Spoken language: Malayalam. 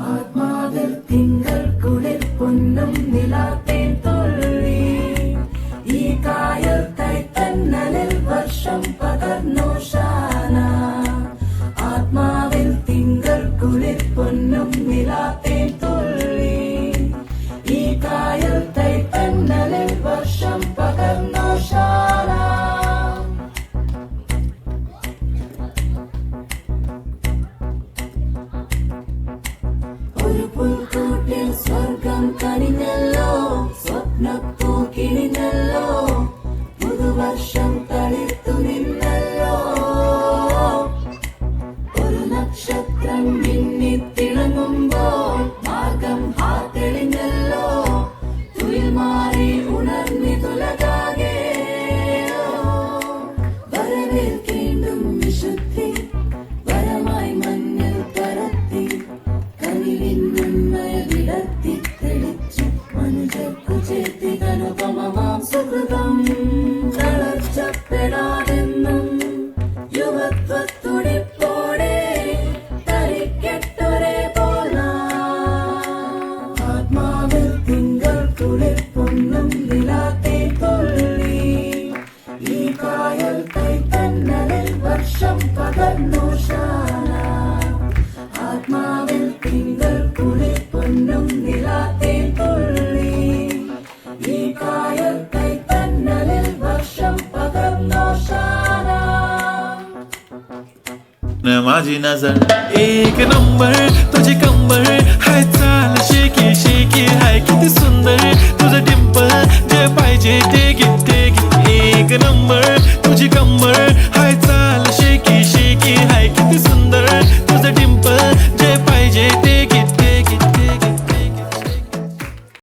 ആത്മാവിൽ തിങ്കൾ കുളിർ പൊന്നും നിലാത്തേൻ തുള്ളി ഈ കായൽ തൈത്തന്നലിൽ വർഷം പകർന്നു ഷാന ആത്മാവിൽ തിങ്കൾ കുളിർ പൊന്നും നിലാത്തേൻ തുള്ളി ഈ കായൽ തൈത്തന്നലിൽ വർഷം പകർന്നു ഷാന ഒരു പുൽക്കൂട്ടിൽ സ്വർഗം കനിഞ്ഞല്ലോ സ്വപ്നപ്പൂ കിണിഞ്ഞല്ലോ പുതുവർഷം തളിർത്തു നിന്നല്ലോ ഒരു നക്ഷത്രം മിന്നിത്തിളങ്ങുമ്പോൾ മാർഗം തെളിഞ്ഞല്ലോ തുയിൽ മാറി ഉണർന്നിതുലകാകെ വരവേൽക്കേണ്ടും വിശുദ്ധി വരമായി മഞ്ഞൾ പരത്തി വിടർത്തി തെളിച്ചു മനുഷ്യർക്കു ചേർത്തിതനുപമമാം സുഹൃതം തളർച്ചപ്പെടാതെന്നും യുവത്വത്തുടിപ്പോടെ തരിക്കെട്ടൊരേ പോല ആത്മാവിൽ തിങ്കൾ കുളിർ പൊന്നും നിലാത്തേ തുള്ളി ഈ കായൽ തൈത്തന്നലിൽ വർഷം പകർന്നു ഷാന ആത്മാവിൽ തിങ്കൾ കുളിർ പൊന്നും നിലാത്തേ തുള്ളി ഈ കായൽ തൈത്തന്നലിൽ വർഷം പകർന്നു ഷാന माझी नजर एक नंबर तुझी कंबर